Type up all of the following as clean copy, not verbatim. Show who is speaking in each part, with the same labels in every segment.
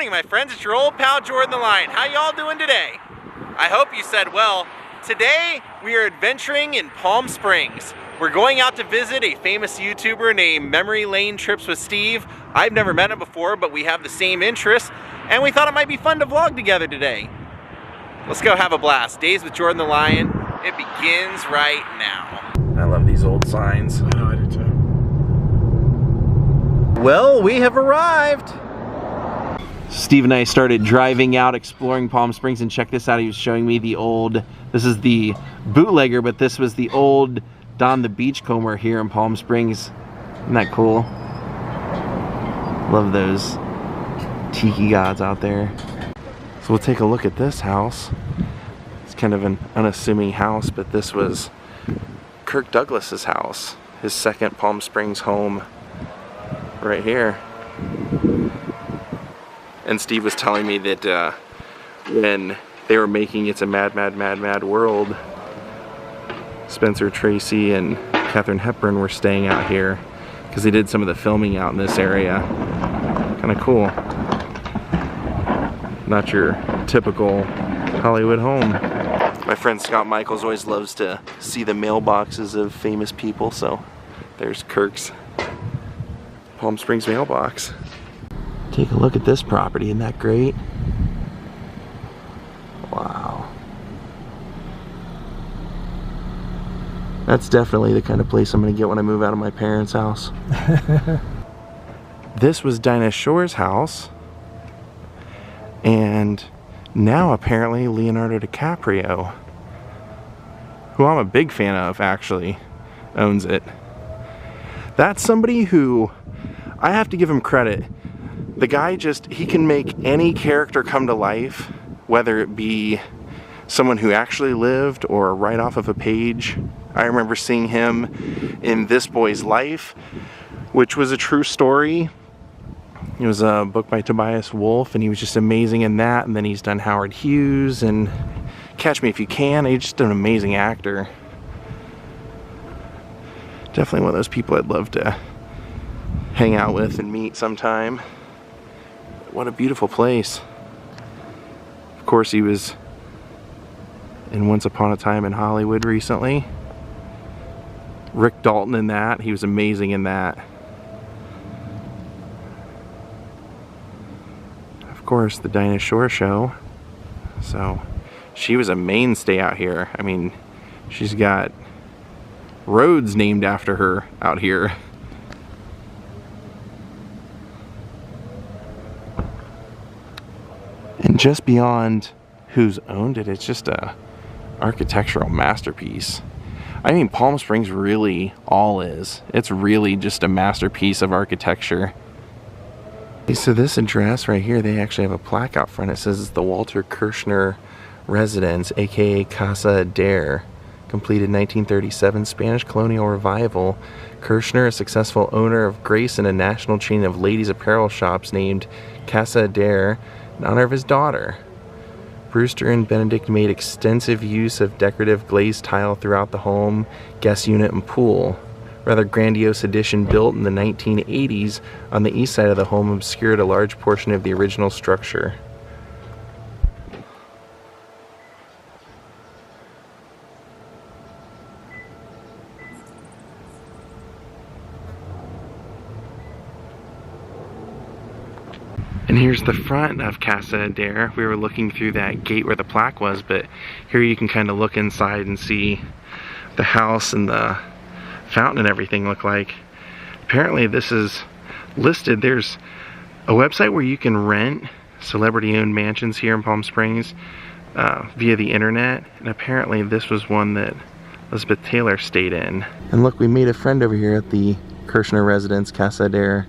Speaker 1: morning, my friends. It's your old pal Jordan the Lion. How y'all doing today? I hope you said well. Today we are adventuring in Palm Springs. We're going out to visit a famous YouTuber named Memory Lane Trips with Steve. I've never met him before, but we have the same interests, and we thought it might be fun to vlog together today. Let's go have a blast. Daze with Jordan the Lion. It begins right now. I love these old signs.
Speaker 2: I know, I do too.
Speaker 1: Well, we have arrived. Steve and I started driving out, exploring Palm Springs, and check this out. He was showing me the old, this is the bootlegger, but this was the old Don the Beachcomber here in Palm Springs. Isn't that cool? Love those tiki gods out there. So we'll take a look at this house. It's kind of an unassuming house, but this was Kirk Douglas's house, his second Palm Springs home right here. And Steve was telling me that when they were making It's a Mad, Mad, Mad, Mad World, Spencer Tracy and Katharine Hepburn were staying out here because they did some of the filming out in this area. Kind of cool. Not your typical Hollywood home. My friend Scott Michaels always loves to see the mailboxes of famous people, so there's Kirk's Palm Springs mailbox. Take a look at this property, isn't that great? Wow. That's definitely the kind of place I'm gonna get when I move out of my parents' house. This was Dinah Shore's house, and now apparently Leonardo DiCaprio, who I'm a big fan of actually, owns it. That's somebody who, I have to give him credit. The guy he can make any character come to life, whether it be someone who actually lived or right off of a page. I remember seeing him in This Boy's Life, which was a true story. It was a book by Tobias Wolff, and he was just amazing in that. And then he's done Howard Hughes and Catch Me If You Can. He's just an amazing actor. Definitely one of those people I'd love to hang out with and meet sometime. What a beautiful place. Of course, he was in Once Upon a Time in Hollywood recently. Rick Dalton in that. He was amazing in that. Of course, the Dinah Shore show. So she was a mainstay out here. I mean, she's got roads named after her out here. And just beyond who's owned it, it's just a architectural masterpiece. I mean, Palm Springs really all is. It's really just a masterpiece of architecture. So this address right here, they actually have a plaque out front. It says it's the Walter Kirshner Residence, aka Casa Adair. Completed 1937, Spanish colonial revival. Kirshner, a successful owner of Grace and a national chain of ladies' apparel shops named Casa Adair in honor of his daughter. Brewster and Benedict made extensive use of decorative glazed tile throughout the home, guest unit, and pool. Rather grandiose addition built in the 1980s on the east side of the home obscured a large portion of the original structure. And here's the front of Casa Adair. We were looking through that gate where the plaque was, but here you can kind of look inside and see the house and the fountain and everything look like. Apparently this is listed. There's a website where you can rent celebrity-owned mansions here in Palm Springs via the internet, and apparently this was one that Elizabeth Taylor stayed in. And look, we made a friend over here at the Kirshner residence, Casa Adair.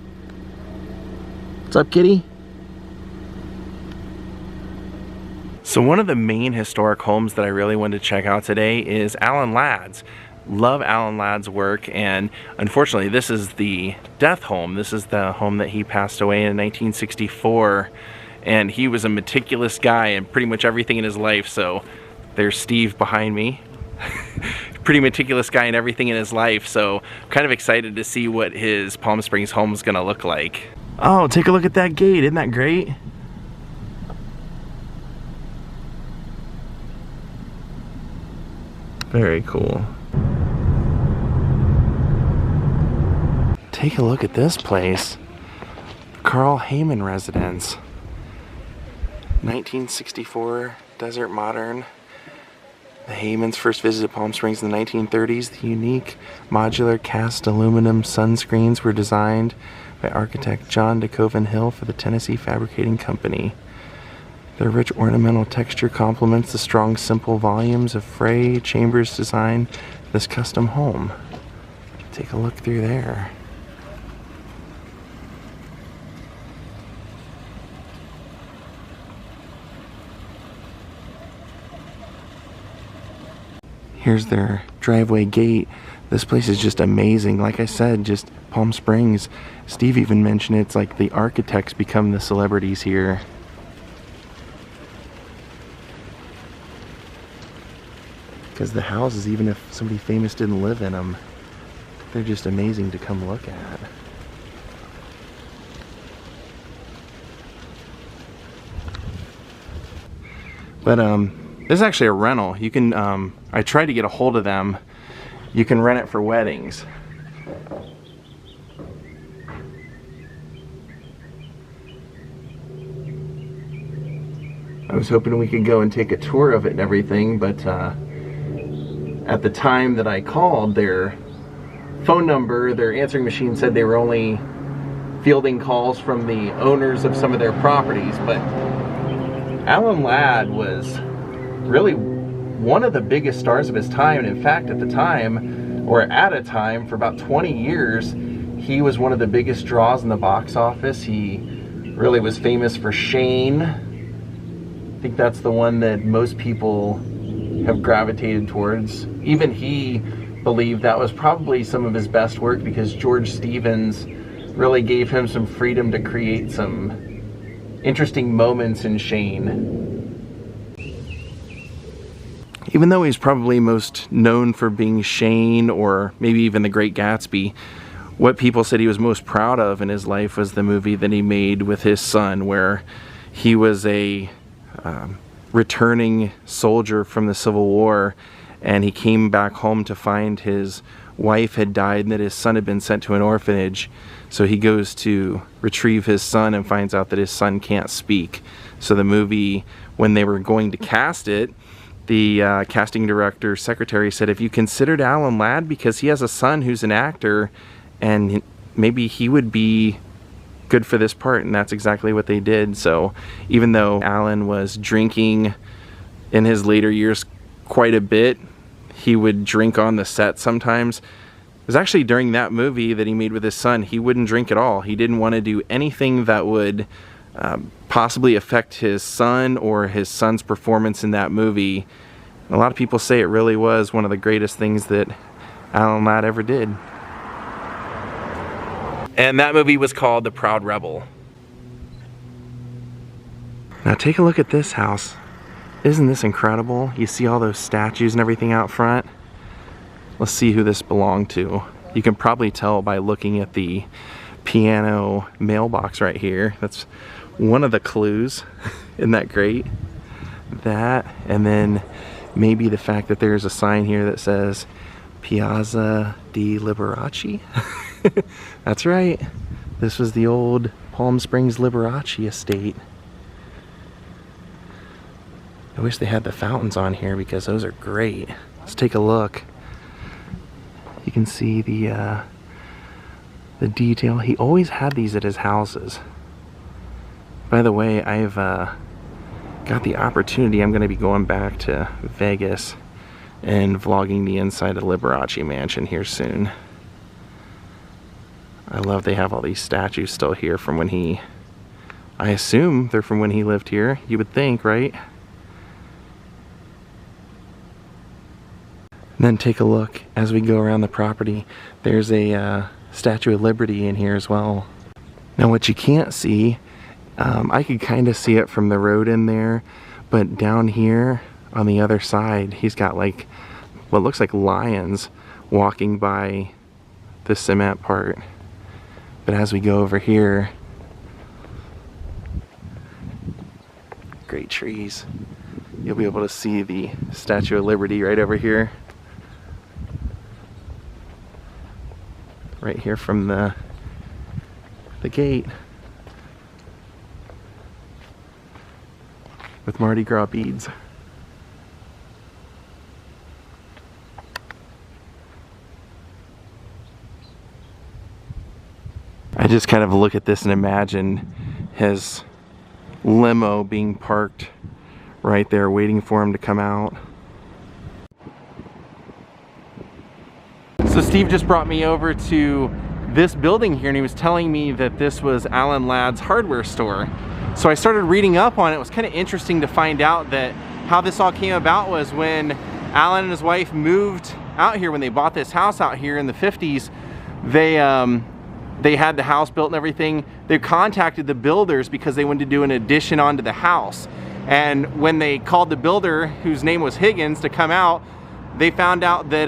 Speaker 1: What's up, kitty? So one of the main historic homes that I really wanted to check out today is Alan Ladd's. Love Alan Ladd's work, and unfortunately this is the death home. This is the home that he passed away in 1964, and he was a meticulous guy in pretty much everything in his life. So there's Steve behind me. Pretty meticulous guy in everything in his life, so I'm kind of excited to see what his Palm Springs home is gonna look like. Oh, take a look at that gate, isn't that great? Very cool. Take a look at this place. Carl Heyman residence. 1964 Desert Modern. The Heymans first visited Palm Springs in the 1930s. The unique modular cast aluminum sunscreens were designed by architect John DeCoven Hill for the Tennessee Fabricating Company. Their rich ornamental texture complements the strong, simple volumes of Frey Chambers design for this custom home. Take a look through there. Here's their driveway gate. This place is just amazing. Like I said, just Palm Springs. Steve even mentioned it's like the architects become the celebrities here. Because the houses, even if somebody famous didn't live in them, they're just amazing to come look at. But this is actually a rental. You can, I tried to get a hold of them. You can rent it for weddings. I was hoping we could go and take a tour of it and everything, but at the time that I called, their phone number, their answering machine said they were only fielding calls from the owners of some of their properties. But Alan Ladd was really one of the biggest stars of his time, and in fact at the time, or at a time, for about 20 years, he was one of the biggest draws in the box office. He really was famous for Shane. I think that's the one that most people have gravitated towards. Even he believed that was probably some of his best work, because George Stevens really gave him some freedom to create some interesting moments in Shane. Even though he's probably most known for being Shane, or maybe even The Great Gatsby, what people said he was most proud of in his life was the movie that he made with his son, where he was a returning soldier from the Civil War, and he came back home to find his wife had died and that his son had been sent to an orphanage. So he goes to retrieve his son and finds out that his son can't speak. So the movie, when they were going to cast it, the casting director secretary said, if you considered Alan Ladd, because he has a son who's an actor, and maybe he would be good for this part, and that's exactly what they did. So even though Alan was drinking in his later years quite a bit, he would drink on the set sometimes. It was actually during that movie that he made with his son, he wouldn't drink at all. He didn't want to do anything that would possibly affect his son or his son's performance in that movie. And a lot of people say it really was one of the greatest things that Alan Ladd ever did. And that movie was called The Proud Rebel. Now take a look at this house. Isn't this incredible? You see all those statues and everything out front? Let's see who this belonged to. You can probably tell by looking at the piano mailbox right here. That's one of the clues. Isn't that great? That, and then maybe the fact that there's a sign here that says Piazza di Liberace. That's right. This was the old Palm Springs Liberace estate. I wish they had the fountains on here, because those are great. Let's take a look. You can see the detail. He always had these at his houses. By the way, I've got the opportunity. I'm going to be going back to Vegas and vlogging the inside of Liberace Mansion here soon. I love they have all these statues still here from when he, I assume they're from when he lived here. You would think, right? And then take a look as we go around the property. There's a Statue of Liberty in here as well. Now what you can't see, I could kind of see it from the road in there, but down here on the other side, he's got like what looks like lions walking by the cement part. But as we go over here, great trees. You'll be able to see the Statue of Liberty right over here. right here from the gate with Mardi Gras beads. I just kind of look at this and imagine his limo being parked right there waiting for him to come out. So Steve just brought me over to this building here and he was telling me that this was Alan Ladd's hardware store. So I started reading up on it. It was kind of interesting to find out that how this all came about was when Alan and his wife moved out here, when they bought this house out here in the 50s, they had the house built and everything. They contacted the builders because they wanted to do an addition onto the house. And when they called the builder, whose name was Higgins, to come out, they found out that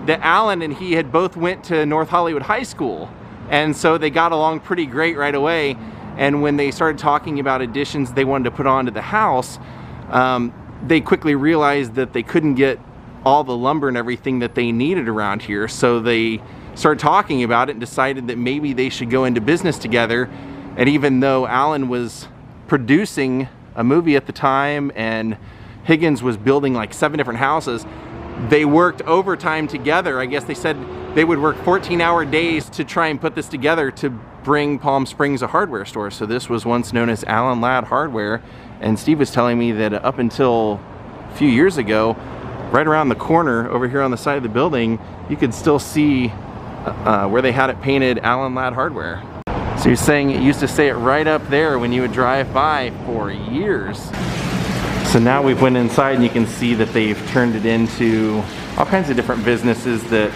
Speaker 1: that Alan and he had both went to North Hollywood High School. And so they got along pretty great right away. And when they started talking about additions they wanted to put onto the house, they quickly realized that they couldn't get all the lumber and everything that they needed around here. So they started talking about it and decided that maybe they should go into business together. And even though Alan was producing a movie at the time and Higgins was building like 7 different houses, they worked overtime together. I guess they said they would work 14-hour days to try and put this together to bring Palm Springs a hardware store. So this was once known as Alan Ladd Hardware. And Steve was telling me that up until a few years ago, right around the corner over here on the side of the building, you could still see where they had it painted Alan Ladd Hardware. So you're saying it used to say it right up there when you would drive by for years. So now we've went inside and you can see that they've turned it into all kinds of different businesses that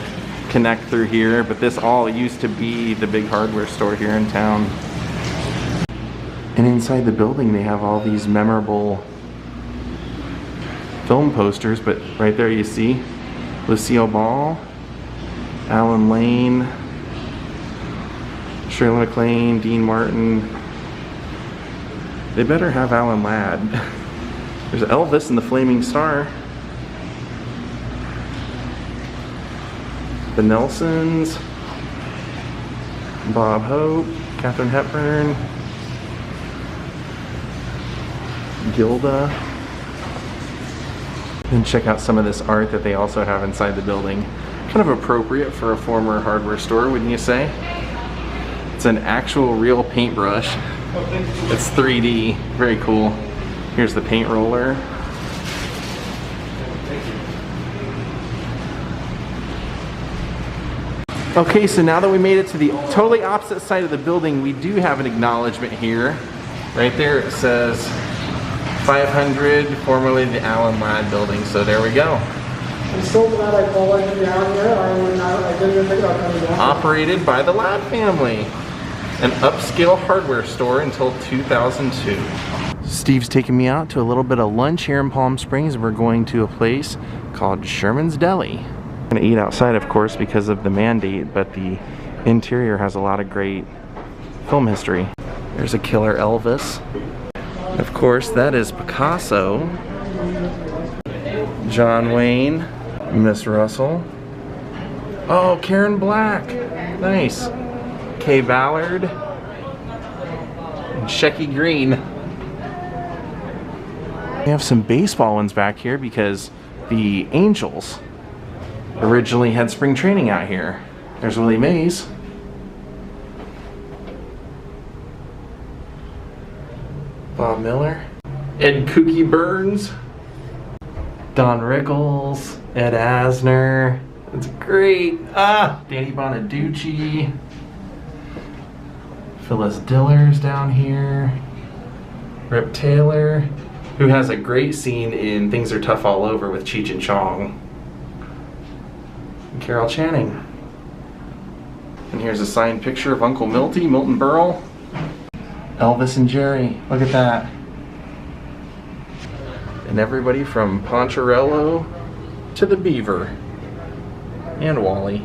Speaker 1: connect through here, but this all used to be the big hardware store here in town. And inside the building they have all these memorable film posters, but right there you see Lucille Ball, Alan Lane, Shirley MacLaine, Dean Martin. They better have Alan Ladd. There's Elvis and the Flaming Star. The Nelsons, Bob Hope, Katharine Hepburn, Gilda. And check out some of this art that they also have inside the building. Kind of appropriate for a former hardware store, wouldn't you say? It's an actual real paintbrush. It's 3D, very cool. Here's the paint roller. Okay, so now that we made it to the totally opposite side of the building, we do have an acknowledgement here. Right there it says 500, formerly the Alan Ladd building. So there we go.
Speaker 2: I'm so glad I followed you down here. I didn't even think about coming down.
Speaker 1: Operated by the Ladd family. An upscale hardware store until 2002. Steve's taking me out to a little bit of lunch here in Palm Springs. We're going to a place called Sherman's Deli. I'm gonna eat outside, of course, because of the mandate, but the interior has a lot of great film history. There's a killer Elvis. Of course, that is Picasso. John Wayne, Miss Russell. Oh, Karen Black. Nice. Kay Ballard. And Shecky Green. We have some baseball ones back here because the Angels originally had spring training out here. There's Willie Mays. Bob Miller. Ed Kooky Burns. Don Rickles. Ed Asner. That's great. Danny Bonaducci. Phyllis Diller's down here. Rip Taylor, who has a great scene in Things Are Tough All Over with Cheech and Chong. And Carol Channing. And here's a signed picture of Uncle Milty, Milton Berle. Elvis and Jerry, look at that. And everybody from Poncherello to the Beaver. And Wally.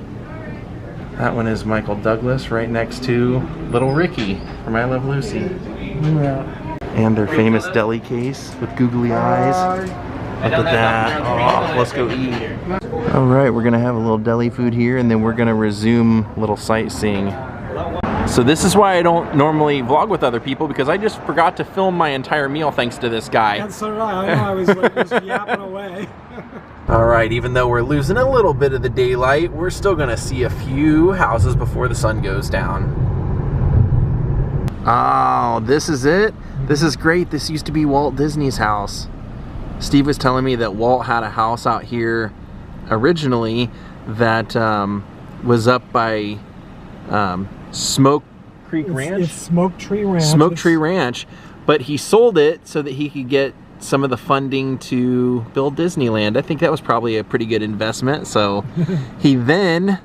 Speaker 1: That one is Michael Douglas right next to Little Ricky from I Love Lucy. Yeah. And their famous deli case with googly eyes. at that. Oh, let's go eat. All right, we're gonna have a little deli food here, and then we're gonna resume a little sightseeing. So this is why I don't normally vlog with other people, because I just forgot to film my entire meal thanks to this guy.
Speaker 2: And so did I. I know, I was like just yapping away.
Speaker 1: All right, even though we're losing a little bit of the daylight, we're still gonna see a few houses before the sun goes down. Oh, this is it? This is great. This used to be Walt Disney's house. Steve was telling me that Walt had a house out here originally that was up by Smoke Creek Ranch?
Speaker 2: It's Smoke Tree Ranch.
Speaker 1: Smoke Tree Ranch, but he sold it so that he could get some of the funding to build Disneyland. I think that was probably a pretty good investment. So he then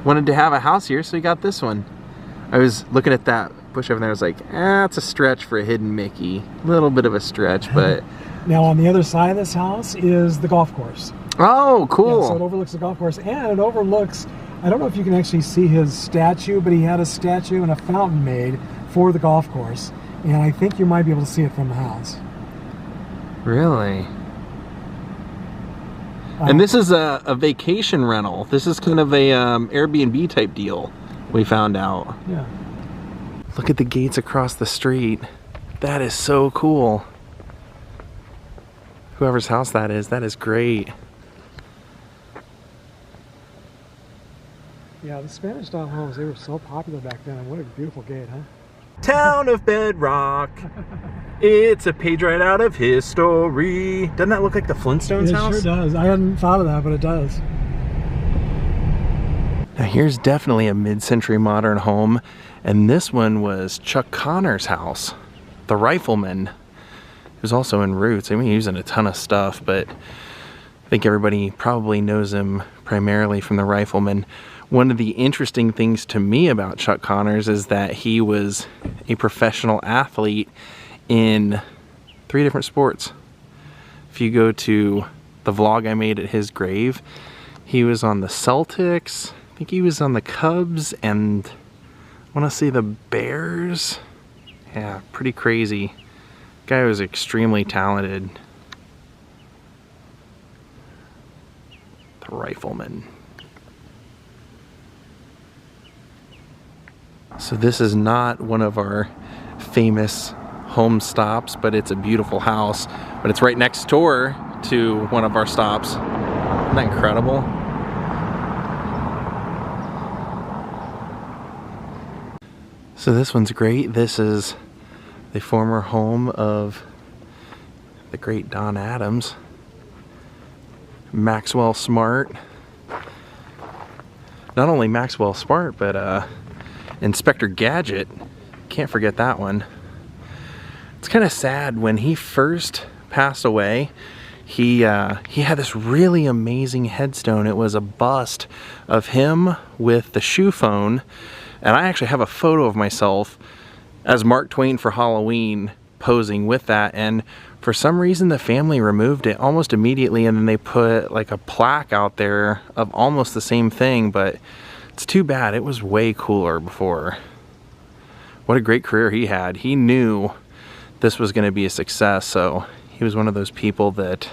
Speaker 1: wanted to have a house here, so he got this one. I was looking at that bush over there, I was like, it's a stretch for a hidden Mickey. A little bit of a stretch, but...
Speaker 2: Now on the other side of this house is the golf course.
Speaker 1: Oh, cool.
Speaker 2: Yeah, so it overlooks the golf course, and it overlooks, I don't know if you can actually see his statue, but he had a statue and a fountain made for the golf course. And I think you might be able to see it from the house.
Speaker 1: Really? And this is a vacation rental. This is kind of a Airbnb type deal, we found out.
Speaker 2: Yeah.
Speaker 1: Look at the gates across the street. That is so cool. Whoever's house that is great.
Speaker 2: Yeah, the Spanish style homes, they were so popular back then. What a beautiful gate, huh?
Speaker 1: Town of Bedrock. It's a page right out of history. Doesn't that look like the Flintstones house?
Speaker 2: It sure does. I hadn't thought of that, but it does.
Speaker 1: Now here's definitely a mid-century modern home, and this one was Chuck Connor's house, the rifleman. He was also in Roots. I mean, he was in a ton of stuff, but I think everybody probably knows him primarily from the rifleman. One of the interesting things to me about Chuck Connors is that he was a professional athlete in 3 different sports. If you go to the vlog I made at his grave, he was on the Celtics, I think he was on the Cubs, and I want to say the Bears. Yeah, pretty crazy. Guy was extremely talented. The rifleman. So this is not one of our famous home stops, but it's a beautiful house. But it's right next door to one of our stops. Isn't that incredible? So this one's great. This is the former home of the great Don Adams. Maxwell Smart. Not only Maxwell Smart, but Inspector Gadget. Can't forget that one. It's kind of sad. When he first passed away, he had this really amazing headstone. It was a bust of him with the shoe phone, and I actually have a photo of myself as Mark Twain for Halloween posing with that, and for some reason the family removed it almost immediately, and then they put like a plaque out there of almost the same thing, but it's too bad. It was way cooler before. What a great career he had. He knew this was going to be a success, so he was one of those people that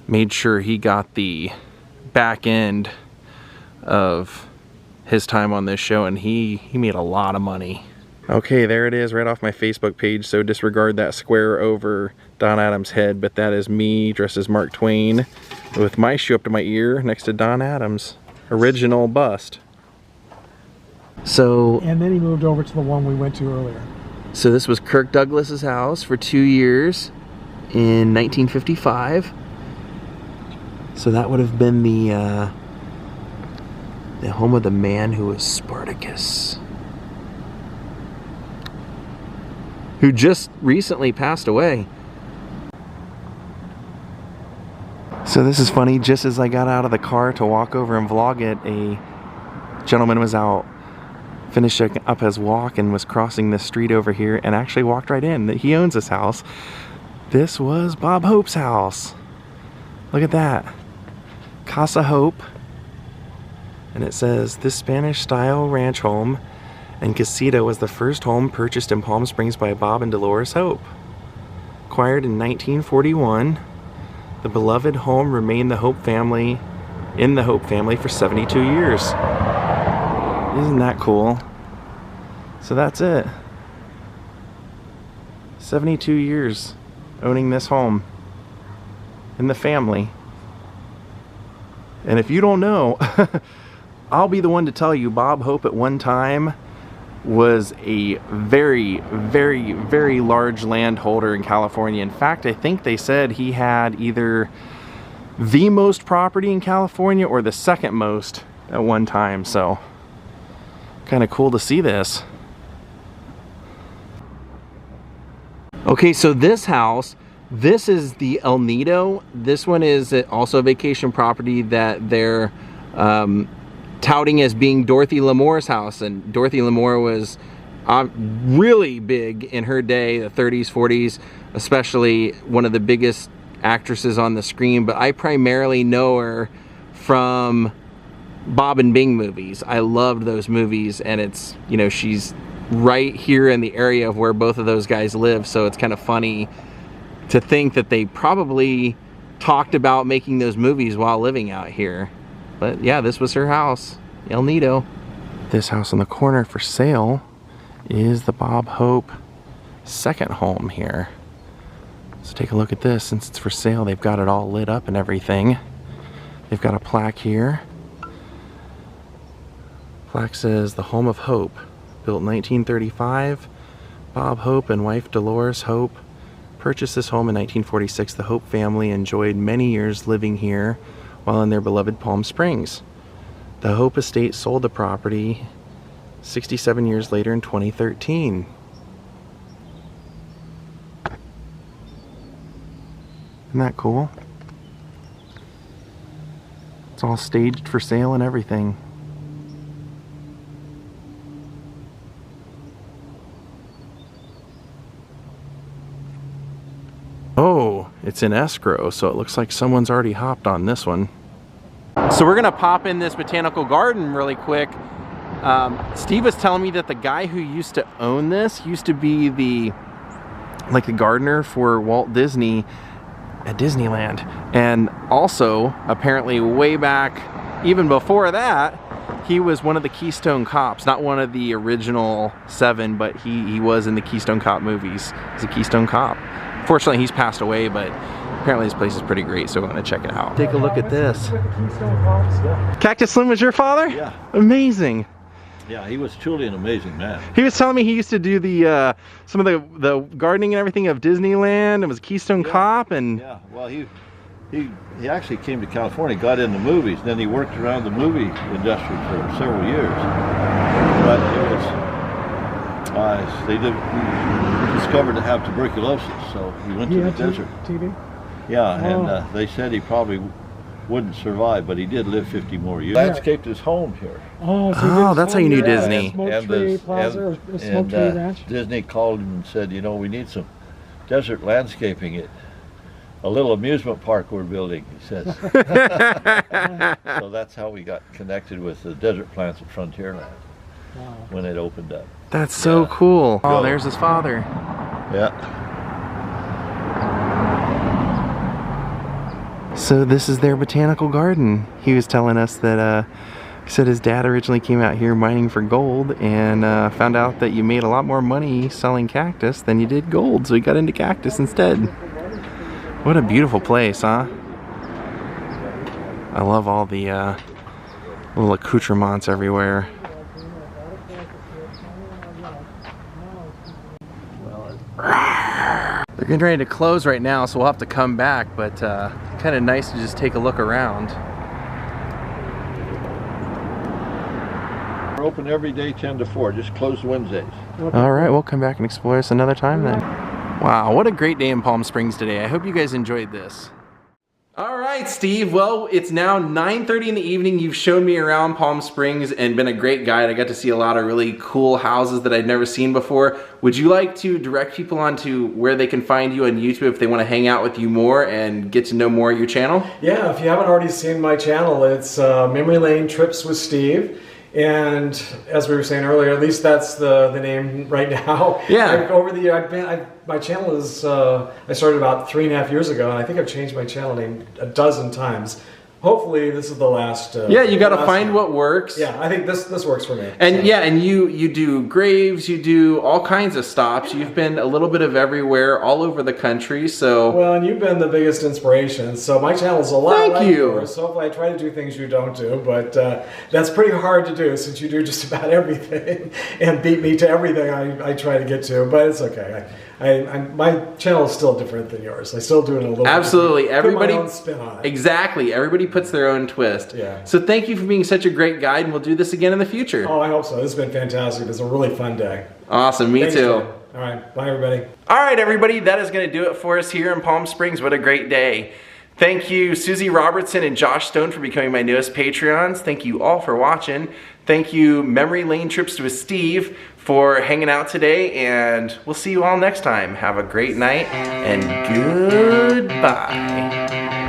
Speaker 1: made sure he got the back end of his time on this show, and he made a lot of money. Okay, there it is right off my Facebook page, so disregard that square over Don Adams' head, but that is me dressed as Mark Twain with my shoe up to my ear next to Don Adams' original bust. So,
Speaker 2: and then he moved over to the one we went to earlier.
Speaker 1: So this was Kirk Douglas's house for 2 years in 1955. So that would have been the home of the man who was Spartacus, who just recently passed away. So this is funny. Just as I got out of the car to walk over and vlog it, a gentleman was out finishing up his walk and was crossing this street over here and actually walked right in. He owns this house. This was Bob Hope's house. Look at that. Casa Hope. And it says, this Spanish-style ranch home and casita was the first home purchased in Palm Springs by Bob and Dolores Hope. Acquired in 1941. The beloved home remained the Hope family, in the Hope family for 72 years. Isn't that cool? So that's it. 72 years owning this home in the family. And if you don't know, I'll be the one to tell you, Bob Hope at one time was a very, very, very large landholder in California. In fact, I think they said he had either the most property in California or the second most at one time. So kind of cool to see this. Okay, so this house, this is the El Nido. This one is also a vacation property that they're touting as being Dorothy Lamour's house. And Dorothy Lamour was really big in her day, the 30s, 40s, especially one of the biggest actresses on the screen. But I primarily know her from Bob and Bing movies. I loved those movies, and it's, you know, she's right here in the area of where both of those guys live. So it's kind of funny to think that they probably talked about making those movies while living out here. But yeah, this was her house, El Nido. This house on the corner for sale is the Bob Hope second home here. So take a look at this. Since it's for sale, they've got it all lit up and everything. They've got a plaque here. Plaque says the Home of Hope, built in 1935. Bob Hope and wife Dolores Hope purchased this home in 1946. The Hope family enjoyed many years living here while in their beloved Palm Springs. The Hope estate sold the property 67 years later in 2013. Isn't that cool? It's all staged for sale and everything. Oh, it's in escrow, so it looks like someone's already hopped on this one. So we're gonna pop in this botanical garden really quick. Steve was telling me that the guy who used to own this used to be the gardener for Walt Disney at Disneyland. And also, apparently way back, even before that, he was one of the Keystone Cops. Not one of the original 7, but he was in the Keystone Cop movies. He's a Keystone Cop. Fortunately, he's passed away, but apparently this place is pretty great, so we're going to check it out. Take a look at this. Cactus Slim was your father?
Speaker 3: Yeah.
Speaker 1: Amazing.
Speaker 3: Yeah, he was truly an amazing man.
Speaker 1: He was telling me he used to do the some of the gardening and everything of Disneyland, and was a Keystone Cop, and
Speaker 3: yeah, well, he actually came to California, got into movies, and then he worked around the movie industry for several years. But it was they discovered to have tuberculosis, so he went to the desert.
Speaker 2: TV?
Speaker 3: Yeah, and they said he probably wouldn't survive, but he did live 50 more years. Landscaped his home here.
Speaker 2: Oh,
Speaker 1: that's how you knew Disney.
Speaker 2: Smoke Tree Plaza or Smoke Tree Ranch.
Speaker 3: Disney called him and said, you know, we need some desert landscaping. A little amusement park we're building, he says. So that's how we got connected with the desert plants at Frontierland when it opened up.
Speaker 1: That's so cool. Oh, there's his father.
Speaker 3: Yeah.
Speaker 1: So this is their botanical garden. He was telling us that he said his dad originally came out here mining for gold and found out that you made a lot more money selling cactus than you did gold, so he got into cactus instead. What a beautiful place, huh? I love all the little accoutrements everywhere. They're getting ready to close right now, so we'll have to come back, but kind of nice to just take a look around.
Speaker 3: We're open every day 10 to 4, just closed Wednesdays.
Speaker 1: All right, we'll come back and explore this another time then. Wow, what a great day in Palm Springs today. I hope you guys enjoyed this. All right, Steve. Well, it's now 9:30 in the evening. You've shown me around Palm Springs and been a great guide. I got to see a lot of really cool houses that I'd never seen before. Would you like to direct people onto where they can find you on YouTube if they want to hang out with you more and get to know more of your channel?
Speaker 2: Yeah, if you haven't already seen my channel, it's Memory Lane Trips with Steve. And as we were saying earlier, at least that's the name right now.
Speaker 1: Yeah.
Speaker 2: Over the year, my channel is, I started about 3.5 years ago, and I think I've changed my channel name a dozen times. Hopefully this is the last.
Speaker 1: Yeah, you got to find
Speaker 2: one.
Speaker 1: what works.
Speaker 2: Yeah, I think this works for me.
Speaker 1: And
Speaker 2: so.
Speaker 1: yeah, and you do graves, you do all kinds of stops. You've been a little bit of everywhere, all over the country. So
Speaker 2: well, and you've been the biggest inspiration. So my channel is a lot
Speaker 1: Thank
Speaker 2: like
Speaker 1: you.
Speaker 2: yours. So hopefully I try to do things you don't do, but that's pretty hard to do since you do just about everything and beat me to everything I try to get to. But it's okay. My channel is still different than yours. I still do it a little.
Speaker 1: Absolutely, everybody.
Speaker 2: Put my own spin on it.
Speaker 1: Exactly, everybody puts their own twist.
Speaker 2: Yeah.
Speaker 1: So thank you for being such a great guide, and we'll do this again in the future.
Speaker 2: Oh, I hope so. This has been fantastic. It's a really fun day.
Speaker 1: Awesome, me
Speaker 2: Thanks,
Speaker 1: too.
Speaker 2: Jim. All right, bye everybody.
Speaker 1: All right, everybody, that is going to do it for us here in Palm Springs. What a great day. Thank you, Susie Robertson and Josh Stone, for becoming my newest Patreons. Thank you all for watching. Thank you, Memory Lane Trips with Steve, for hanging out today, and we'll see you all next time. Have a great night, and goodbye.